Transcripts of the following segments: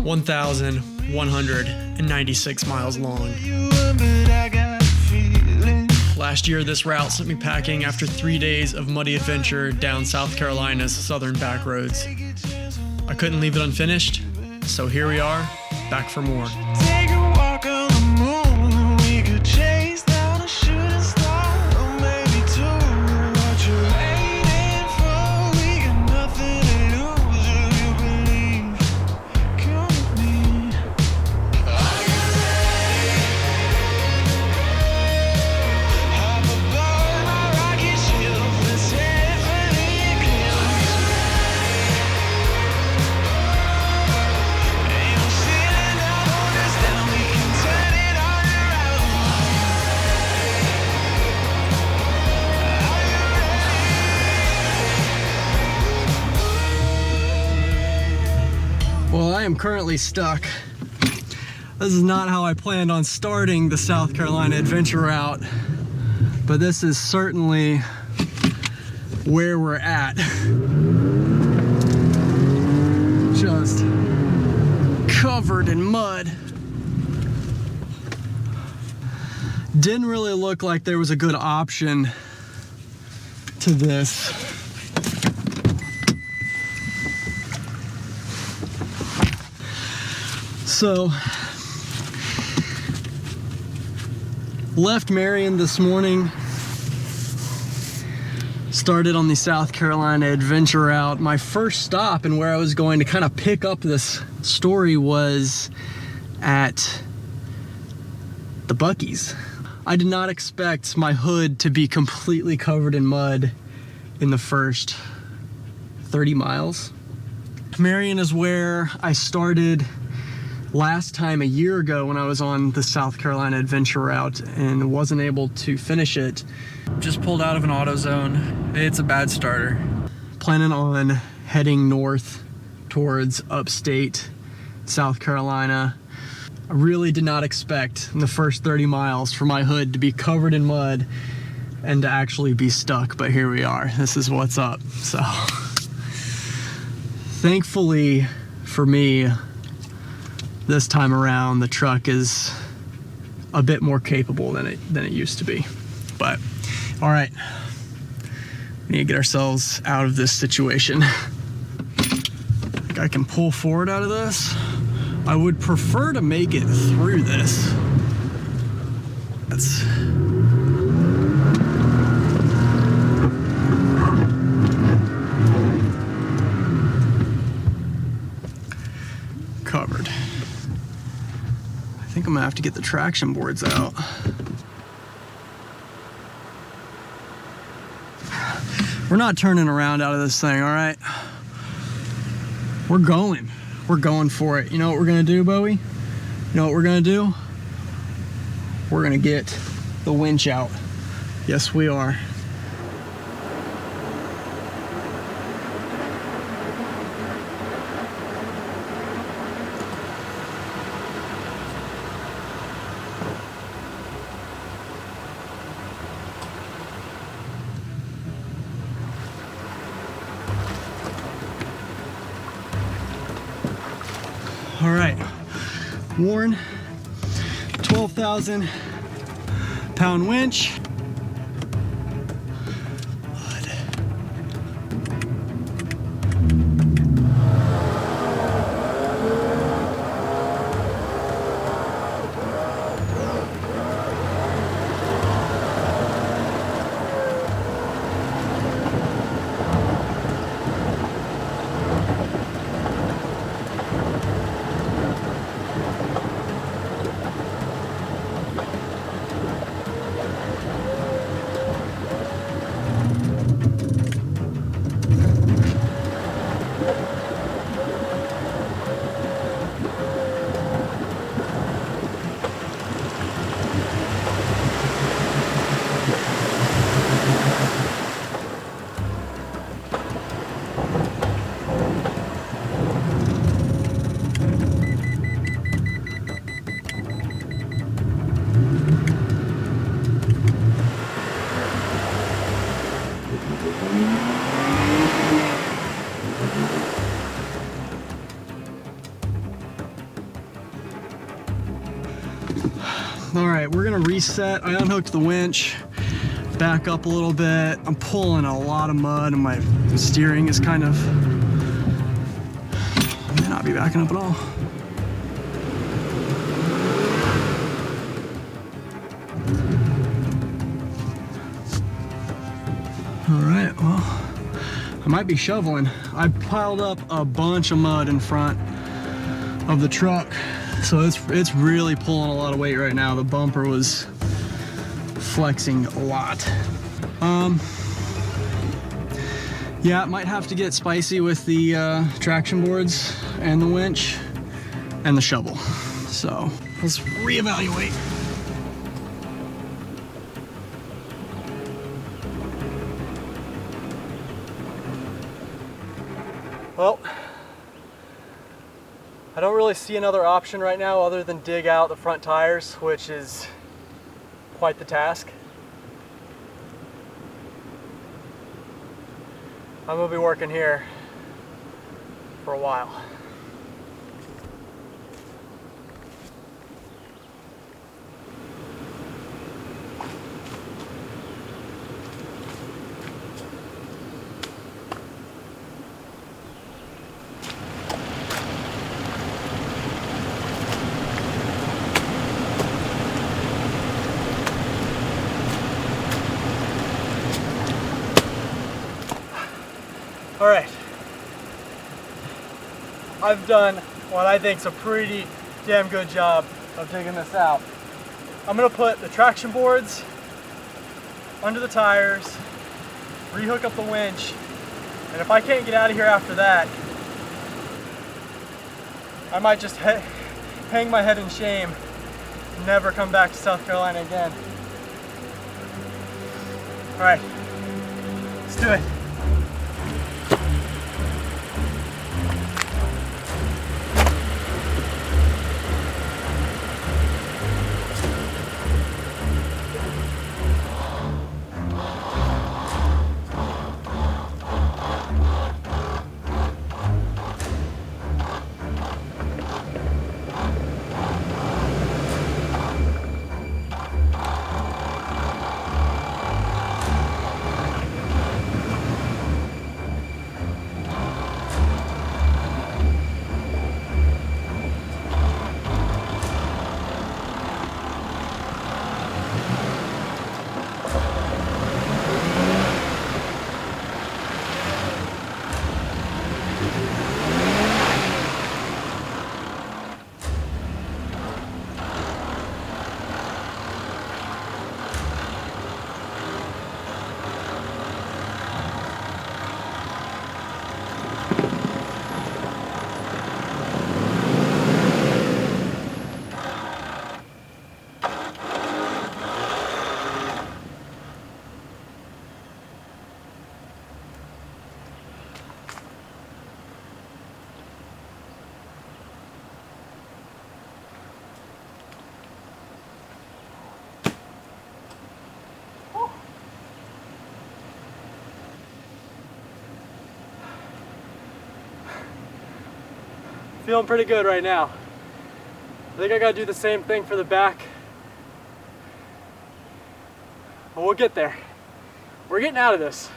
1,196 miles long. Last year, this route sent me packing after 3 days of muddy adventure down South Carolina's southern back roads. I couldn't leave it unfinished, so here we are, back for more. Take a walk on the moon. We could chase down a shooting star, or maybe two. What you waiting for? We got nothing to lose. Do you believe? Come with me. Are you ready? Hop aboard my rocket ship. Let's head for the eclipse. Ain't no ceiling that hold us down. We can turn it on around. Are you ready? Well, I am currently stuck. This is not how I planned on starting the South Carolina adventure route, but this is certainly where we're at. Just covered in mud. Didn't really look like there was a good option to this. So, left Marion this morning, started on the South Carolina adventure route. My first stop and where I was going to kind of pick up this story was at the Buc-ee's. I did not expect my hood to be completely covered in mud in the first 30 miles. Marion is where I started last time a year ago when I was on the South Carolina adventure route and wasn't able to finish it. Just pulled out of an AutoZone. It's a bad starter. Planning on heading north towards upstate South Carolina. I really did not expect in the first 30 miles for my hood to be covered in mud and to actually be stuck, but here we are. This is what's up. So thankfully for me, this time around the truck is a bit more capable than it used to be. But all right, we need to get ourselves out of this situation. I think I can pull forward out of this. I would prefer to make it through this. That's covered. I think I'm gonna have to get the traction boards out. We're not turning around out of this thing, all right? We're going for it. You know what we're gonna do, Bowie? You know what we're gonna do? We're gonna get the winch out. Yes, we are. All right, Warren, 12,000 pound winch. All right, we're gonna reset. I unhooked the winch, back up a little bit. I'm pulling a lot of mud and my steering is kind of, may not be backing up at all. All right, well, I might be shoveling. I piled up a bunch of mud in front of the truck, so it's really pulling a lot of weight right now. The bumper was flexing a lot. Yeah, it might have to get spicy with the traction boards and the winch and the shovel. So let's reevaluate. Well, I don't really see another option right now other than dig out the front tires, which is quite the task. I'm gonna be working here for a while. All right, I've done what I think is a pretty damn good job of digging this out. I'm gonna put the traction boards under the tires, rehook up the winch, and if I can't get out of here after that, I might just hang my head in shame and never come back to South Carolina again. All right, let's do it. Feeling pretty good right now. I think I gotta do the same thing for the back. But we'll get there. We're getting out of this.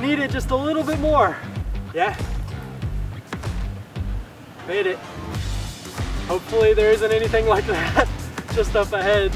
Needed just a little bit more. Yeah, made it. Hopefully there isn't anything like that just up ahead.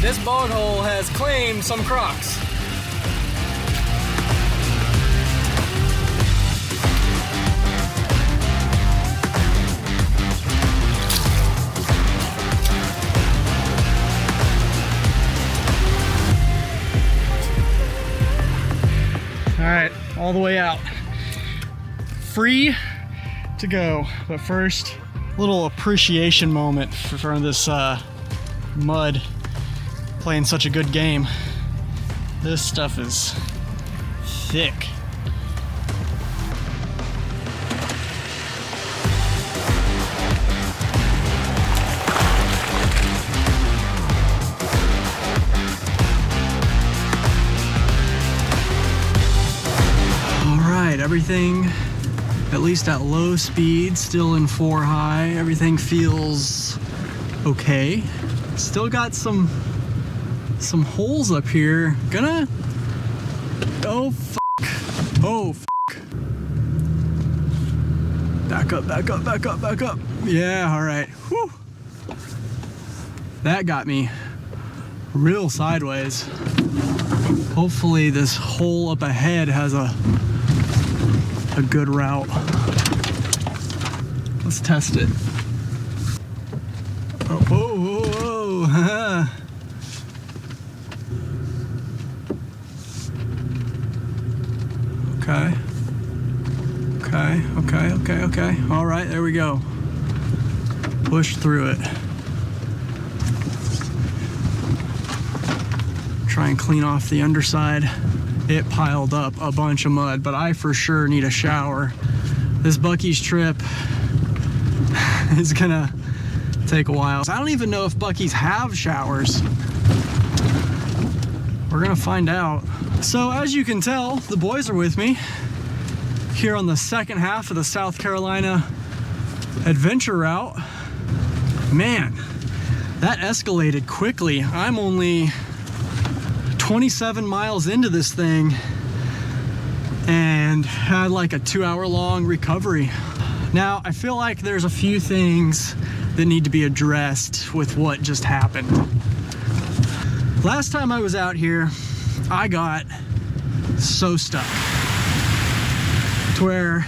This bog hole has claimed some crocs. right, all the way out. Free to go, but first, a little appreciation moment for this mud playing such a good game. This stuff is thick. Everything, at least at low speed, still in 4 high. Everything feels okay. Still got some holes up here. Gonna, oh fuck, oh fuck. Back up, back up, back up, back up. Yeah, all right. Whew. That got me real sideways. Hopefully this hole up ahead has a good route. Let's test it. Oh, whoa, whoa, whoa. Okay. Okay. All right, there we go. Push through it. Try and clean off the underside. It piled up a bunch of mud, but I for sure need a shower. This Buc-ee's trip is gonna take a while. I don't even know if Buc-ee's have showers. We're gonna find out. So as you can tell, the boys are with me here on the second half of the South Carolina adventure route. Man, that escalated quickly. I'm only 27 miles into this thing and had like a 2-hour long recovery. Now, I feel like there's a few things that need to be addressed with what just happened. Last time I was out here, I got so stuck to where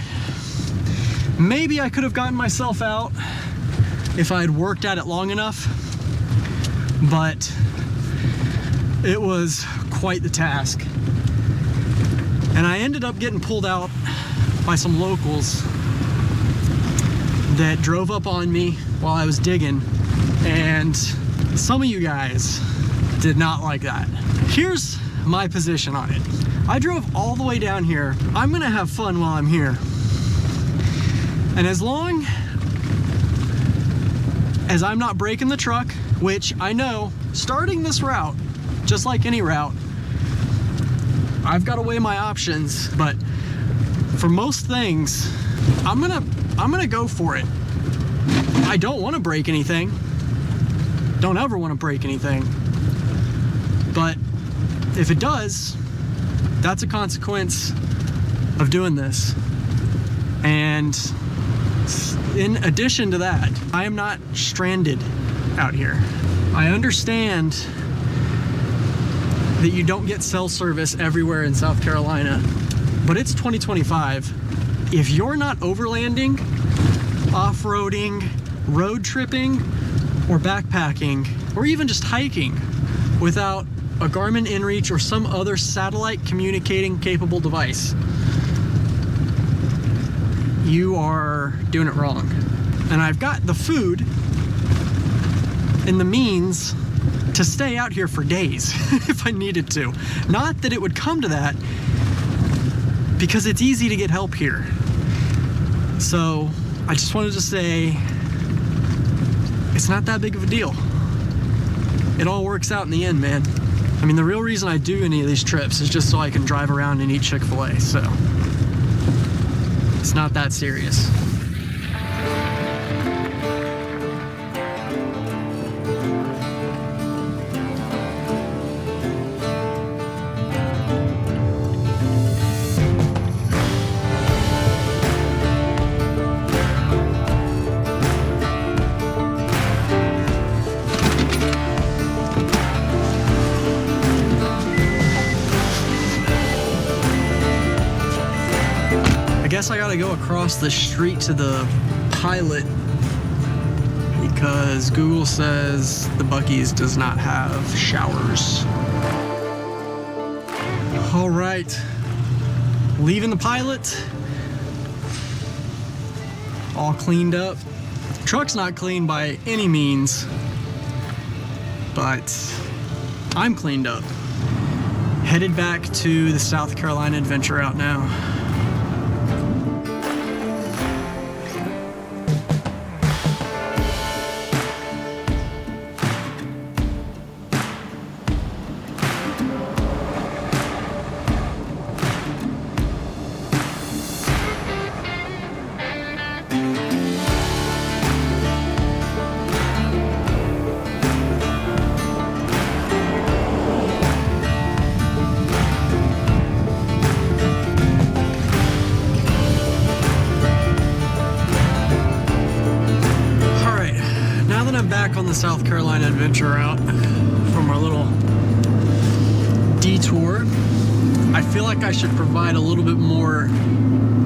maybe I could have gotten myself out if I had worked at it long enough, but it was quite the task. And I ended up getting pulled out by some locals that drove up on me while I was digging, and some of you guys did not like that. Here's my position on it. I drove all the way down here. I'm gonna have fun while I'm here. And as long as I'm not breaking the truck, which I know, starting this route, just like any route, I've got to weigh my options, but for most things, I'm gonna go for it. I don't want to break anything. Don't ever want to break anything. But if it does, that's a consequence of doing this. And in addition to that, I am not stranded out here. I understand that you don't get cell service everywhere in South Carolina, but it's 2025. If you're not overlanding, off-roading, road tripping, or backpacking, or even just hiking without a Garmin inReach or some other satellite communicating capable device, you are doing it wrong. And I've got the food and the means to stay out here for days if I needed to. Not that it would come to that, because it's easy to get help here. So I just wanted to say it's not that big of a deal. It all works out in the end, man. I mean, the real reason I do any of these trips is just so I can drive around and eat Chick-fil-A, so it's not that serious. I guess I gotta go across the street to the pilot because Google says the Buc-ee's does not have showers. All right, leaving the Pilot, all cleaned up. Truck's not clean by any means, but I'm cleaned up. Headed back to the South Carolina adventure route now. On the South Carolina adventure route from our little detour, I feel like I should provide a little bit more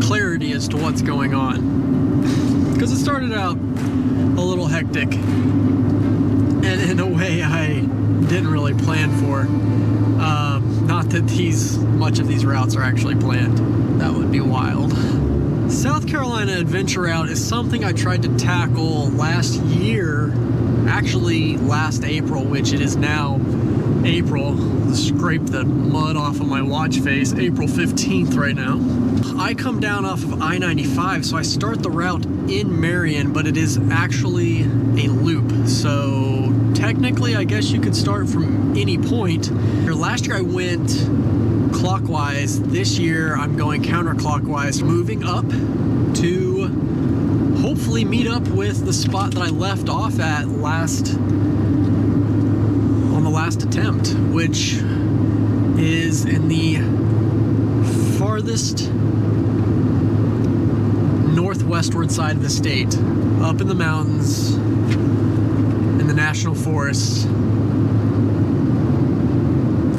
clarity as to what's going on, because it started out a little hectic and in a way I didn't really plan for. Not that much of these routes are actually planned. That would be wild. South Carolina adventure route is something I tried to tackle last year, actually last April, which it is now April. Scrape the mud off of my watch face. April 15th right now. I come down off of I-95, so I start the route in Marion, but it is actually a loop. So technically, I guess you could start from any point. Last year I went clockwise. This year I'm going counterclockwise, moving up to hopefully meet up with the spot that I left off at on the last attempt, which is in the farthest northwestward side of the state, up in the mountains, in the national forests,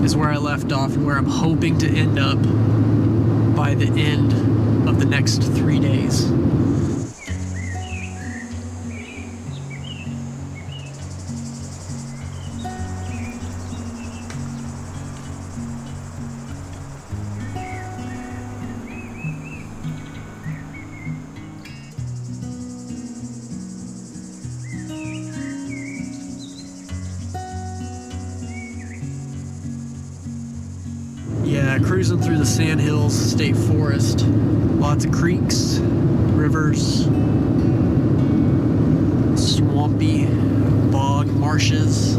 is where I left off and where I'm hoping to end up by the end of the next 3 days. Yeah, cruising through the Sandhills State Forest. Lots of creeks, rivers, swampy bog marshes.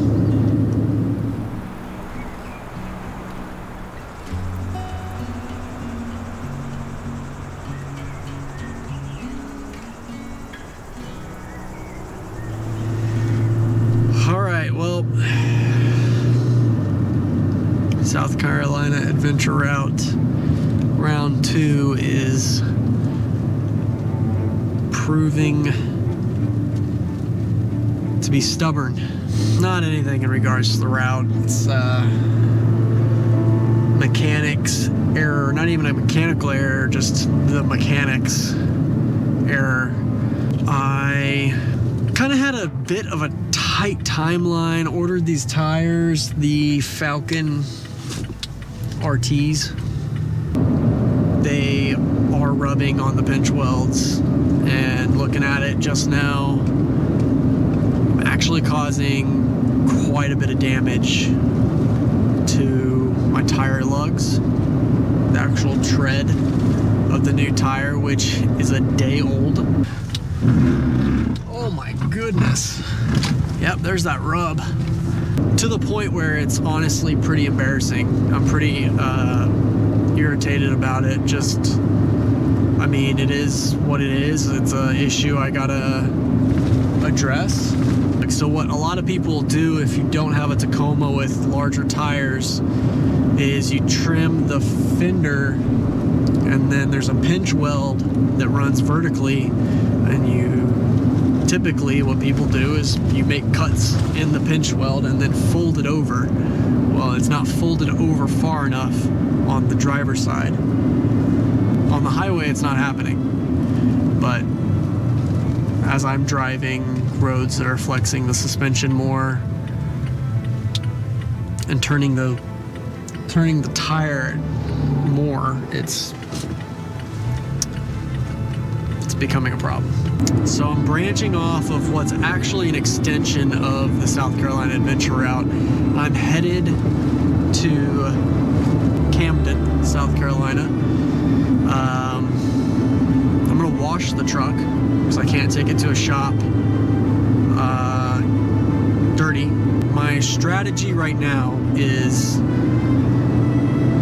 All right, well, South Carolina adventure route round 2 is proving to be stubborn. Not anything in regards to the route. It's mechanics error, not even a mechanical error, just the mechanics error. I kind of had a bit of a tight timeline, ordered these tires, the Falcon RTs. They are rubbing on the pinch welds, and looking at it just now, I'm actually causing quite a bit of damage to my tire lugs, the actual tread of the new tire, which is a day old. Oh my goodness. Yep, there's that rub. To the point where it's honestly pretty embarrassing. I'm pretty irritated about it. Just, I mean, it is what it is. It's an issue I gotta address. So what a lot of people do if you don't have a Tacoma with larger tires is you trim the fender, and then there's a pinch weld that runs vertically, and typically what people do is you make cuts in the pinch weld and then fold it over. Well, it's not folded over far enough on the driver's side. On the highway, it's not happening. But as I'm driving roads that are flexing the suspension more and turning the tire more, it's it's becoming a problem. So I'm branching off of what's actually an extension of the South Carolina Adventure Route. I'm headed to Camden, South Carolina. I'm gonna wash the truck because I can't take it to a shop dirty. My strategy right now is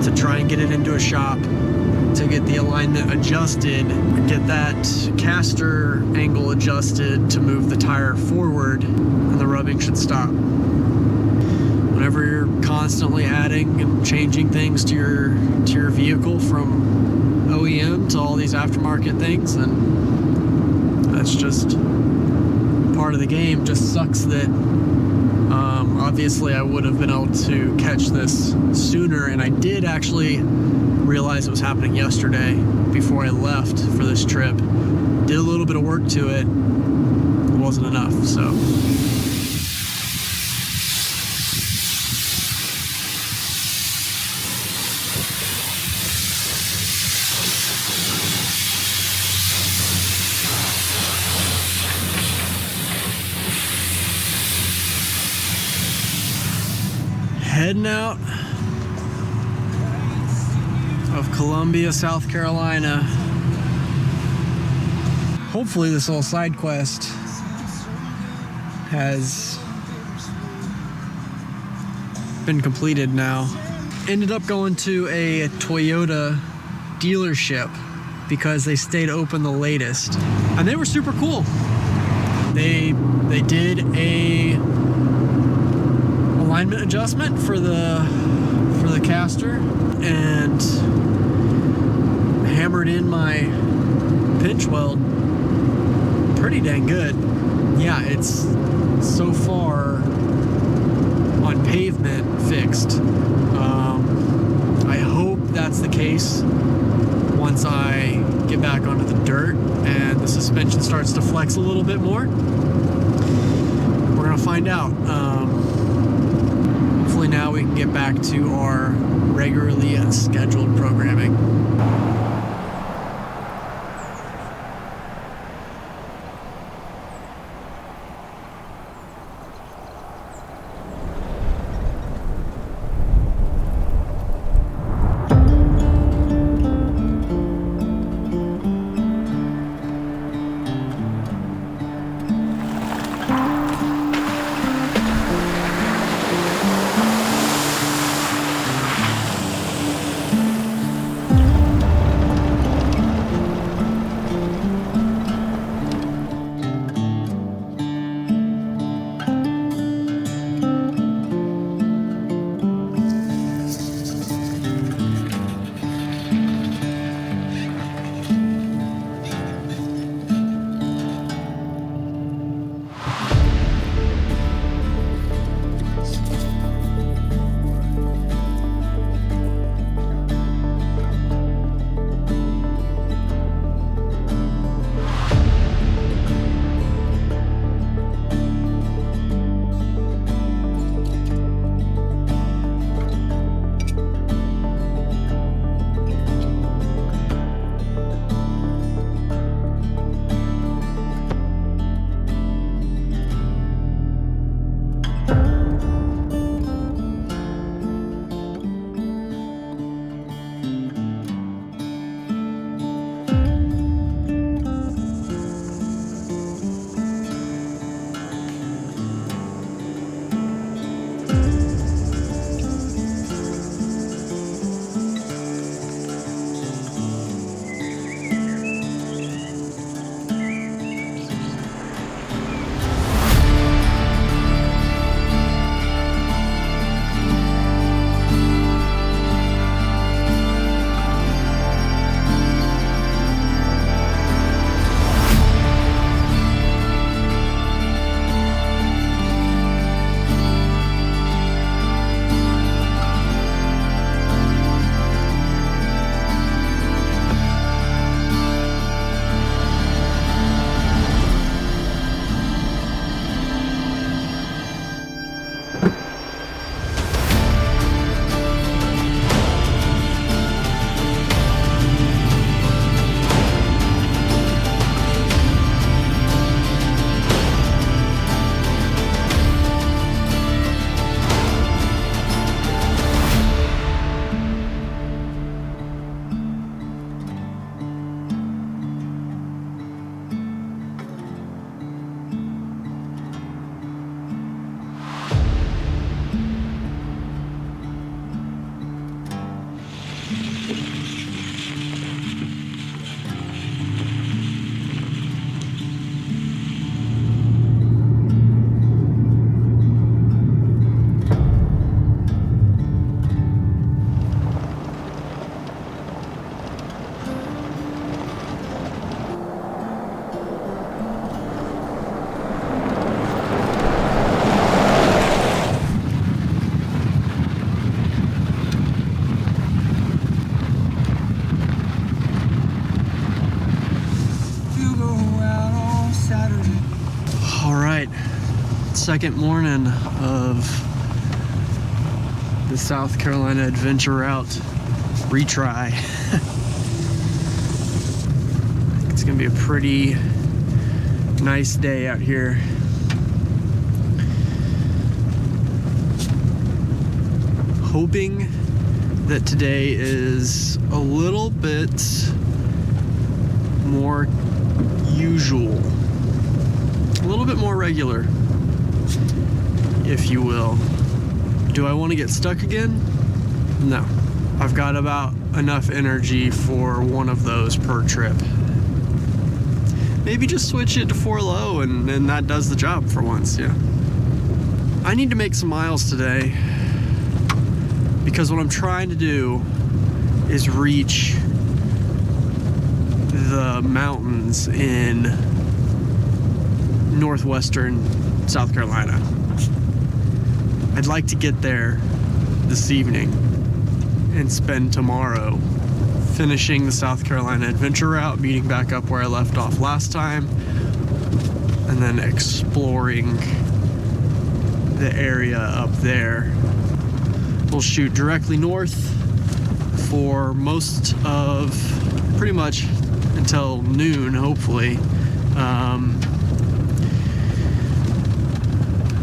to try and get it into a shop, to get the alignment adjusted, get that caster angle adjusted to move the tire forward, and the rubbing should stop. Whenever you're constantly adding and changing things to your vehicle from OEM to all these aftermarket things, and that's just part of the game. Just sucks that obviously I would have been able to catch this sooner, and I did actually realize it was happening yesterday before I left for this trip. Did a little bit of work to it. It wasn't enough, so. Heading out of Columbia, South Carolina. Hopefully this little side quest has been completed now. Ended up going to a Toyota dealership because they stayed open the latest, and they were super cool. They did a alignment adjustment for the caster and hammered in my pinch weld pretty dang good. Yeah, it's so far on pavement fixed. I hope that's the case once I get back onto the dirt and the suspension starts to flex a little bit more. We're gonna find out. Hopefully now we can get back to our regularly scheduled programming. second morning of the South Carolina Adventure Route retry. It's gonna be a pretty nice day out here. Hoping that today is a little bit more usual, a little bit more regular, if you will. Do I want to get stuck again? No. I've got about enough energy for one of those per trip. Maybe just switch it to 4 low and that does the job for once, yeah. I need to make some miles today because what I'm trying to do is reach the mountains in northwestern South Carolina. I'd like to get there this evening and spend tomorrow finishing the South Carolina Adventure Route, meeting back up where I left off last time, and then exploring the area up there. We'll shoot directly north for most of, pretty much until noon, hopefully.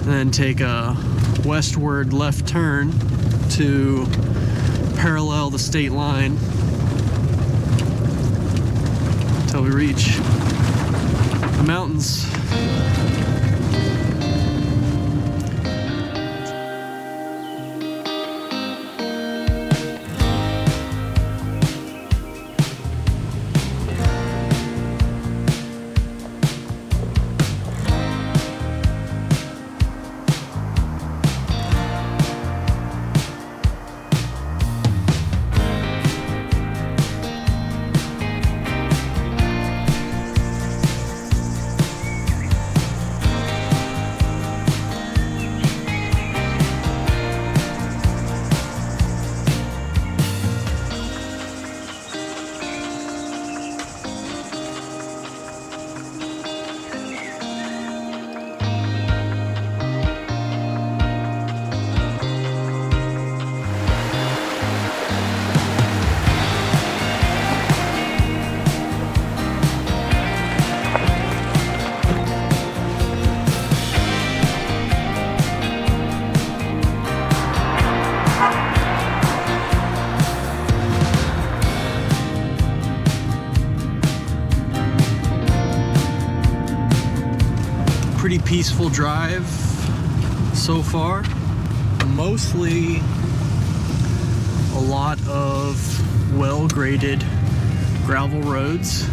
Then take a westward left turn to parallel the state line until we reach the mountains. Pretty peaceful drive so far. Mostly a lot of well-graded gravel roads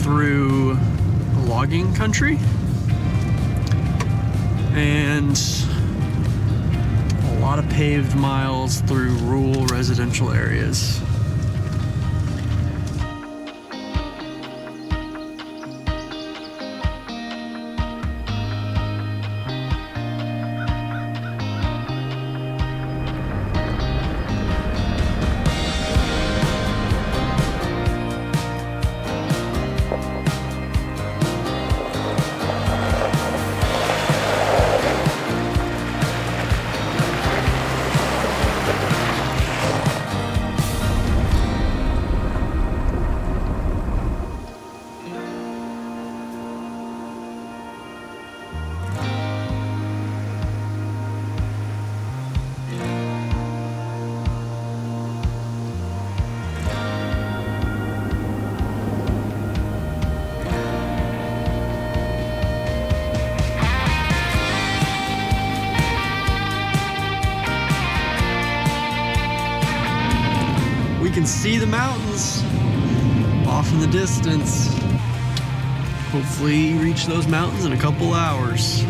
through logging country and a lot of paved miles through rural residential areas. We can see the mountains off in the distance. Hopefully reach those mountains in a couple hours.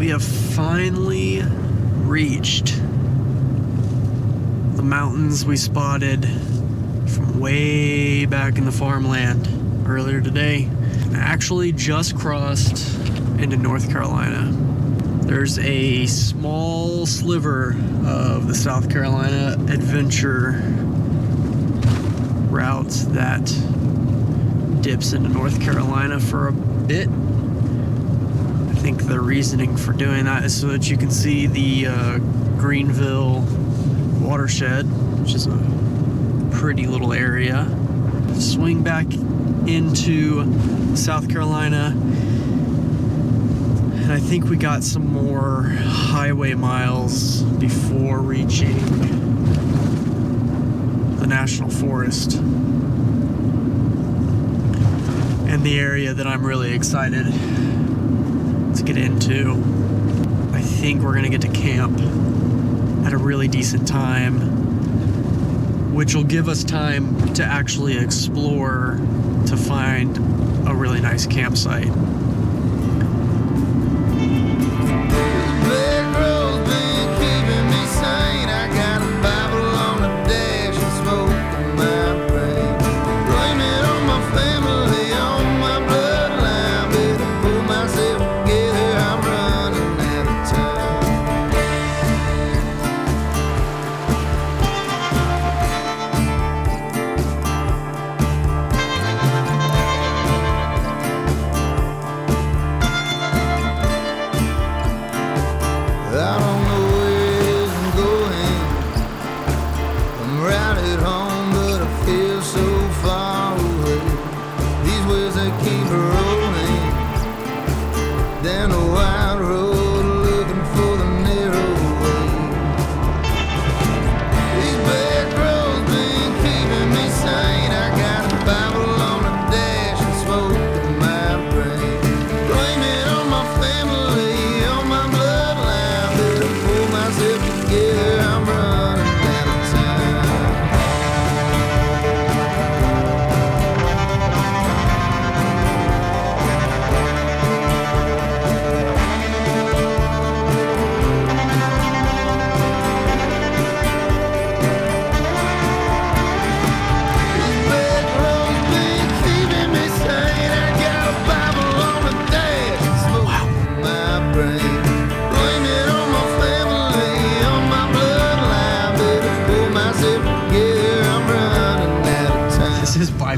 We have finally reached the mountains we spotted from way back in the farmland earlier today. Actually just crossed into North Carolina. There's a small sliver of the South Carolina adventure route that dips into North Carolina for a bit. I think the reasoning for doing that is so that you can see the Greenville watershed, which is a pretty little area. Swing back into South Carolina, and I think we got some more highway miles before reaching the National Forest and the area that I'm really excited to get into. I think we're gonna get to camp at a really decent time, which will give us time to actually explore to find a really nice campsite.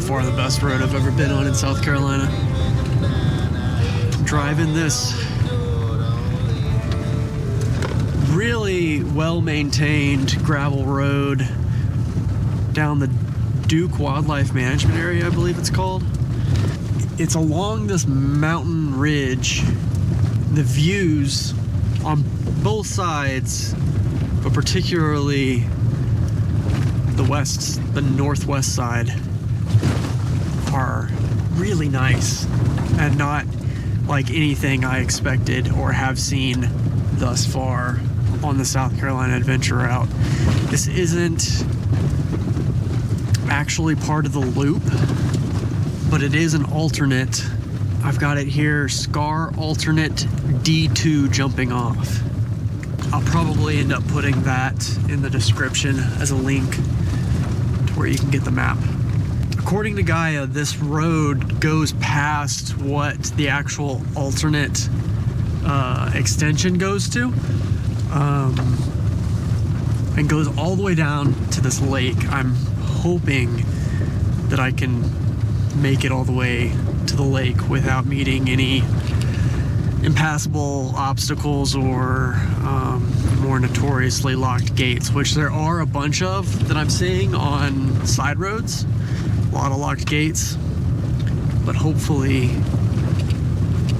Far the best road I've ever been on in South Carolina. Driving this really well-maintained gravel road down the Duke Wildlife Management Area, I believe it's called. It's along this mountain ridge. The views on both sides, but particularly the northwest side, are really nice and not like anything I expected or have seen thus far on the South Carolina adventure route. This isn't actually part of the loop, but it is an alternate. I've got it here, Scar alternate D2 jumping off. I'll probably end up putting that in the description as a link to where you can get the map. According to Gaia, this road goes past what the actual alternate extension goes to, and goes all the way down to this lake. I'm hoping that I can make it all the way to the lake without meeting any impassable obstacles or more notoriously locked gates, which there are a bunch of that I'm seeing on side roads. A lot of locked gates, but hopefully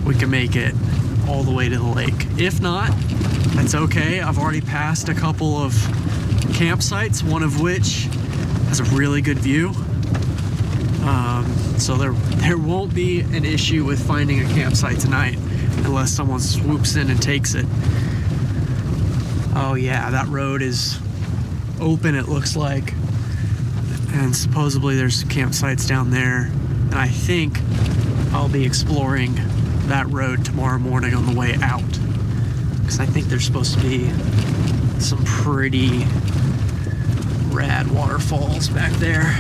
we can make it all the way to the lake. If not, that's okay. I've already passed a couple of campsites, one of which has a really good view. So there won't be an issue with finding a campsite tonight unless someone swoops in and takes it. Oh yeah, that road is open, it looks like. And supposedly there's campsites down there. And I think I'll be exploring that road tomorrow morning on the way out. because I think there's supposed to be some pretty rad waterfalls back there.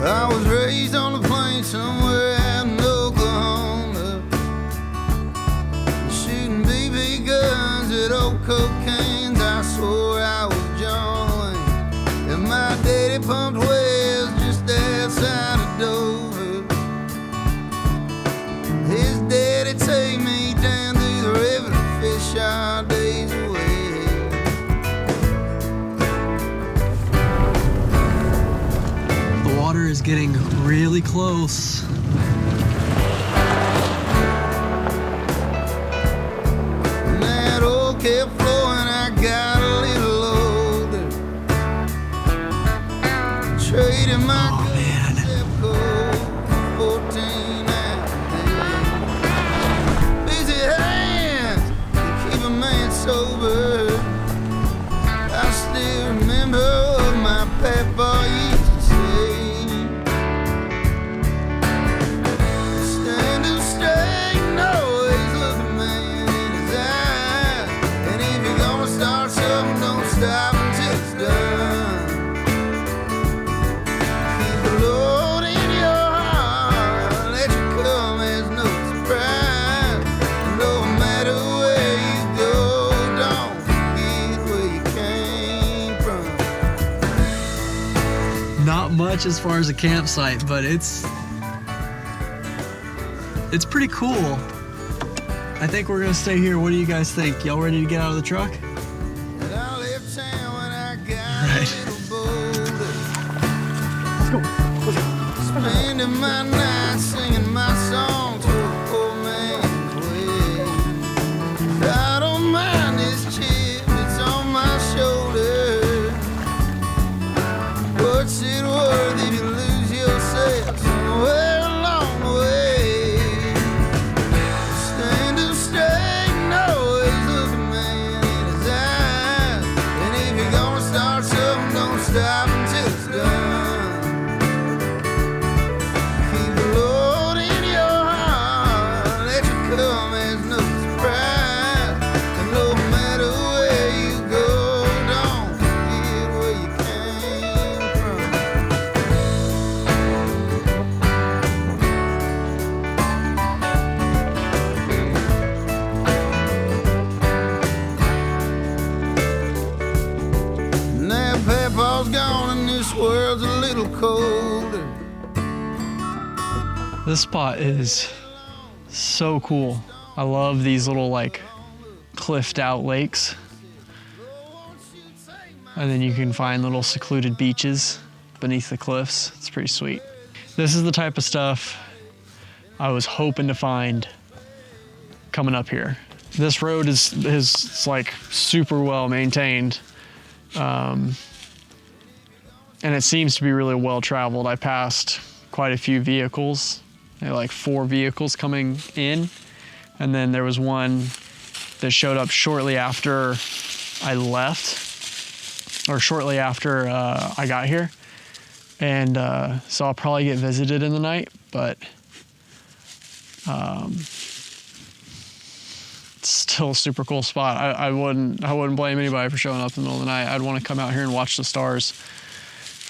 I was raised on a plain somewhere out in Oklahoma, shooting BB guns at old coke cans. I swore I was John Wayne, and my daddy pumped wells just outside of Dover. His daddy take me down through the river to fish our days away. Water is getting really close. And that oil kept flowing, I got a little older. Trading my Zipco for 14 hours. Busy hands to keep a man sober. I still remember what my papa used to say. Stop until it's done. Keep the Lord in your heart. Let you come as no surprise. No matter where you go, don't forget where you came from. Not much as far as a campsite, but it's pretty cool. I think we're gonna stay here. What do you guys think? Y'all ready to get out of the truck? Spending my night singing my song to a poor man's way. I don't mind this chip that's on my shoulder. What's it worth if you lose yourself somewhere along the way? Stand up straight and always look a man in his eyes. And if you're gonna start something, don't stop until it's done. World's a little colder. This spot is so cool. I love these little like cliffed out lakes. And then you can find little secluded beaches beneath the cliffs. It's pretty sweet. This is the type of stuff I was hoping to find coming up here. This road is like super well maintained. And it seems to be really well traveled. I passed quite a few vehicles, like 4 vehicles coming in. And then there was one that showed up shortly after I left, or shortly after I got here. And so I'll probably get visited in the night, but it's still a super cool spot. I wouldn't blame anybody for showing up in the middle of the night. I'd want to come out here and watch the stars.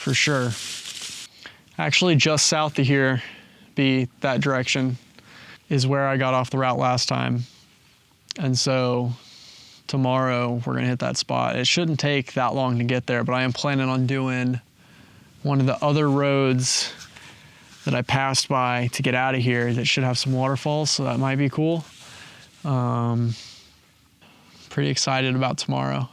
For sure. Actually, just south of here, be that direction, is where I got off the route last time. And so tomorrow we're gonna hit that spot. It shouldn't take that long to get there, but I am planning on doing one of the other roads that I passed by to get out of here that should have some waterfalls, so that might be cool. Pretty excited about tomorrow.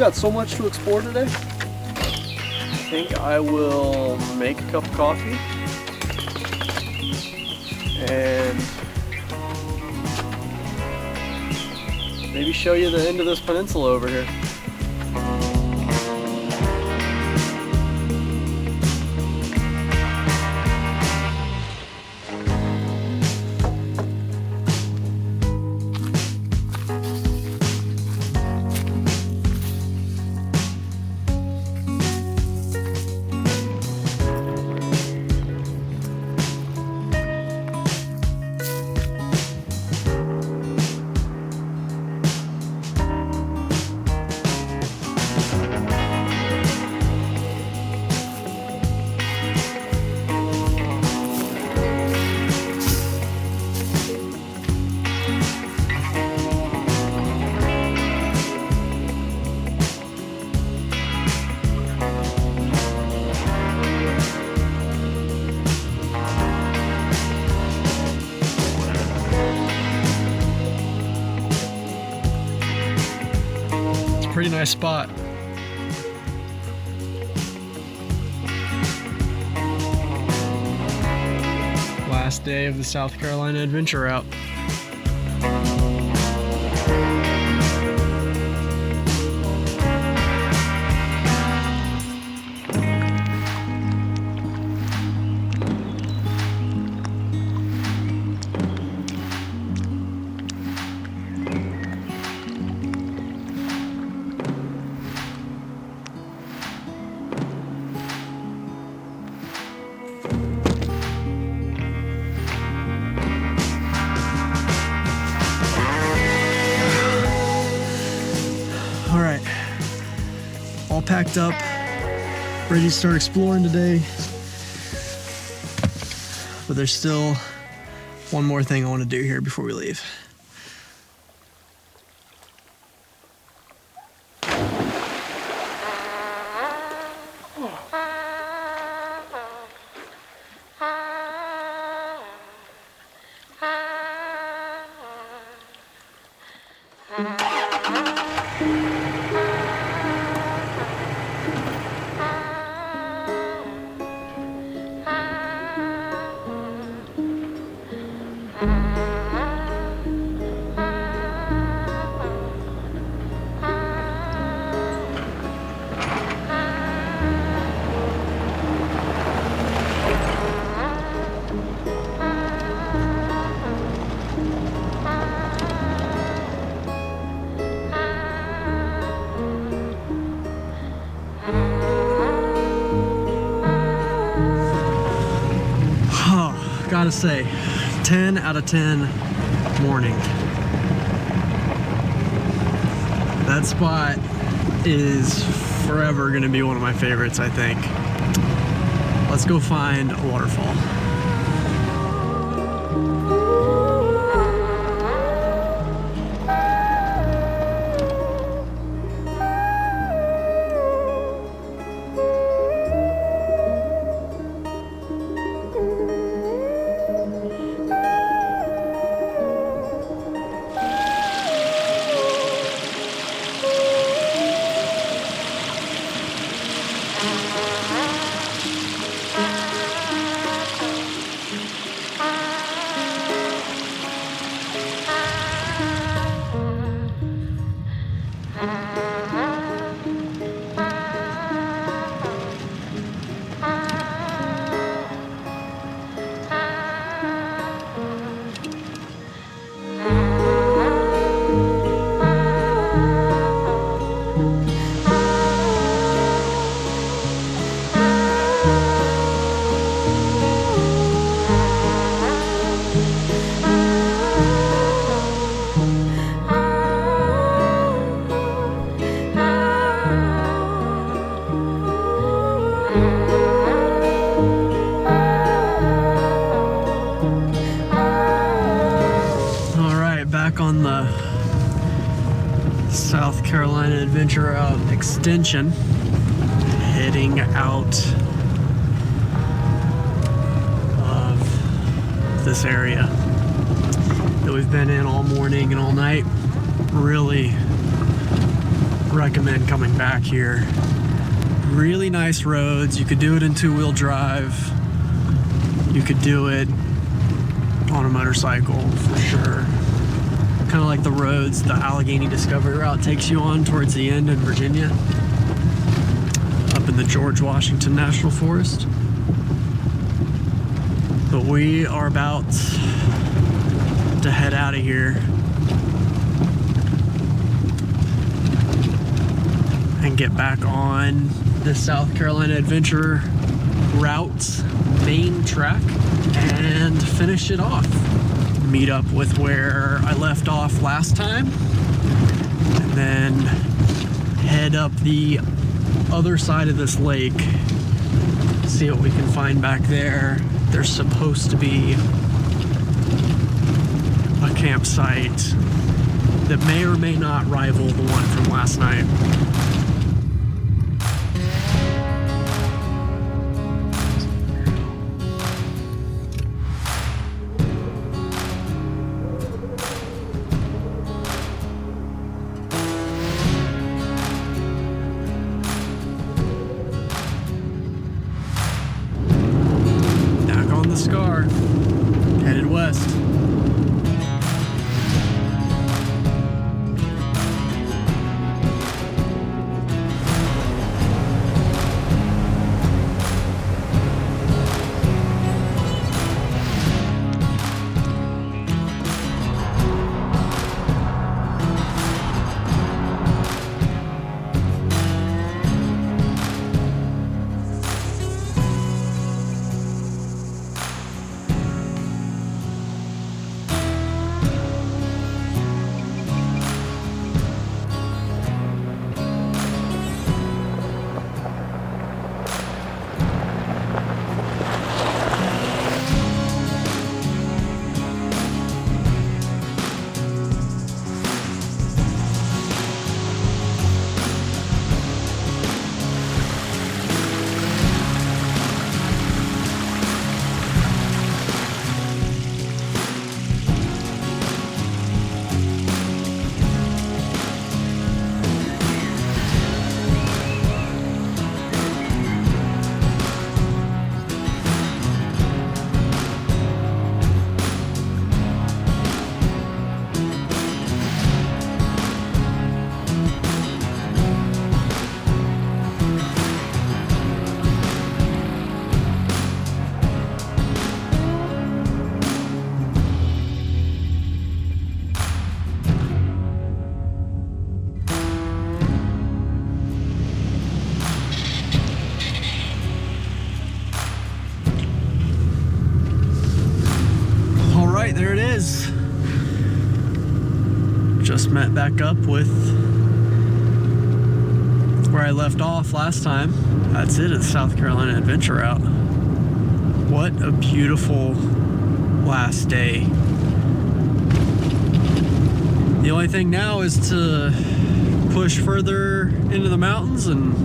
got so much to explore today. I think I will make a cup of coffee and maybe show you the end of this peninsula over here. Pretty nice spot. Last day of the South Carolina adventure route. All right, all packed up, ready to start exploring today. But there's still one more thing I want to do here before we leave. Gotta say, 10 out of 10 morning. That spot is forever gonna be one of my favorites, I think. Let's go find a waterfall. Back on the South Carolina Adventure Route extension, heading out of this area that we've been in all morning and all night. Really recommend coming back here. Really nice roads. You could do it in two-wheel drive. You could do it on a motorcycle for sure. Kind of like the roads the Allegheny Discovery Route takes you on towards the end in Virginia, up in the George Washington National Forest. But we are about to head out of here and get back on the South Carolina Adventure Route's main track and finish it off. Meet up with where I left off last time, and then head up the other side of this lake, see what we can find back there. There's supposed to be a campsite that may or may not rival the one from last night. Scar, headed west. There it is. Just met back up with where I left off last time. That's it at the South Carolina Adventure Route. What a beautiful last day. The only thing now is to push further into the mountains and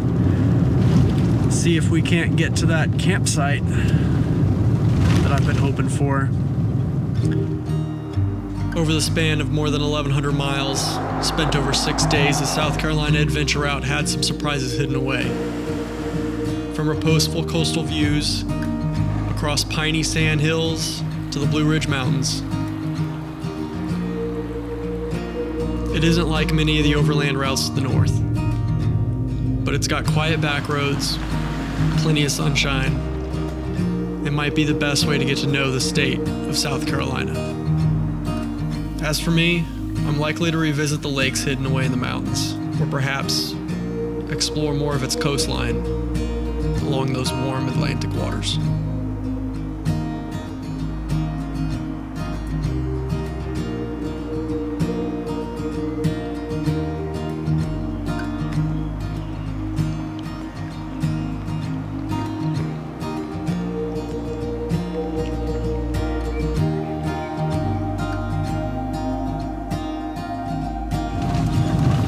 see if we can't get to that campsite that I've been hoping for. Over the span of more than 1,100 miles, spent over 6 days, the South Carolina Adventure Route had some surprises hidden away. From reposeful coastal views, across piney sand hills, to the Blue Ridge Mountains. It isn't like many of the overland routes to the north, but it's got quiet back roads, plenty of sunshine. It might be the best way to get to know the state of South Carolina. As for me, I'm likely to revisit the lakes hidden away in the mountains, or perhaps explore more of its coastline along those warm Atlantic waters.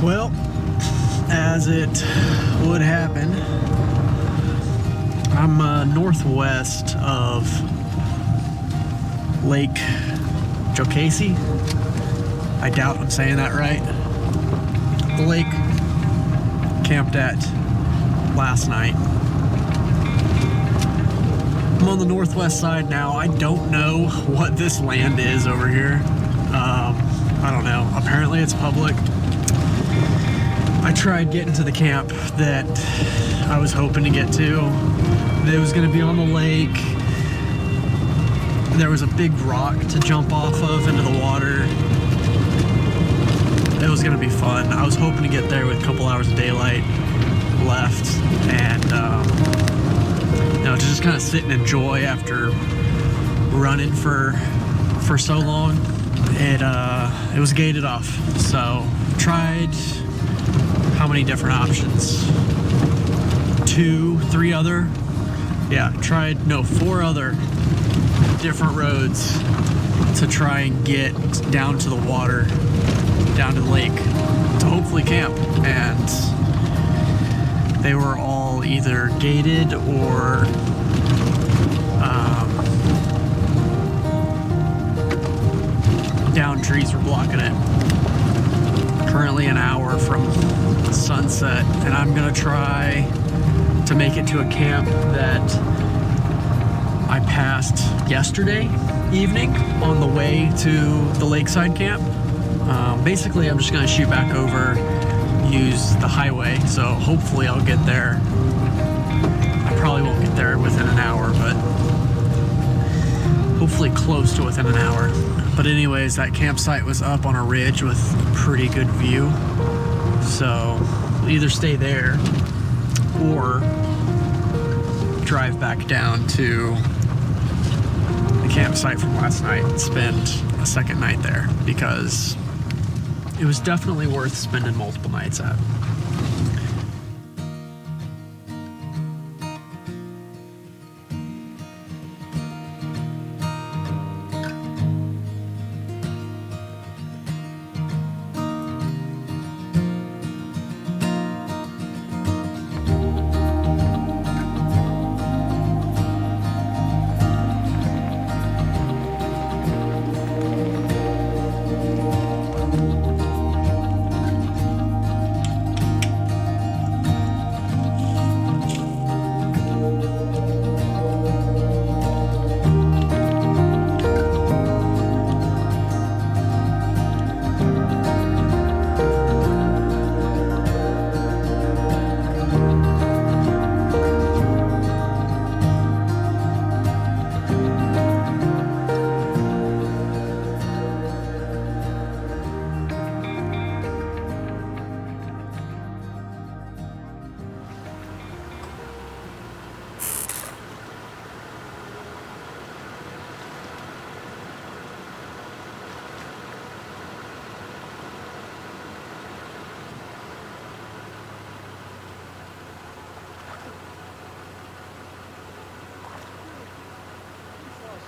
Well, as it would happen, I'm northwest of Lake Jocassee. I doubt I'm saying that right. The lake camped at last night. I'm on the northwest side now. I don't know what this land is over here. I don't know. Apparently it's public. I tried getting to the camp that I was hoping to get to. It was going to be on the lake. There was a big rock to jump off of into the water. It was going to be fun. I was hoping to get there with a couple hours of daylight left and to just kind of sit and enjoy after running for so long. It was gated off, so tried how many different options? 4 other different roads to try and get down to the water, down to the lake, to hopefully camp, and they were all either gated or down trees were blocking it. Currently an hour from sunset, and I'm gonna try to make it to a camp that I passed yesterday evening on the way to the lakeside camp. Basically, I'm just gonna shoot back over, use the highway, so hopefully I'll get there. I probably won't get there within an hour, but hopefully close to within an hour. But anyways, that campsite was up on a ridge with a pretty good view, so we'll either stay there or drive back down to the campsite from last night and spend a second night there, because it was definitely worth spending multiple nights at.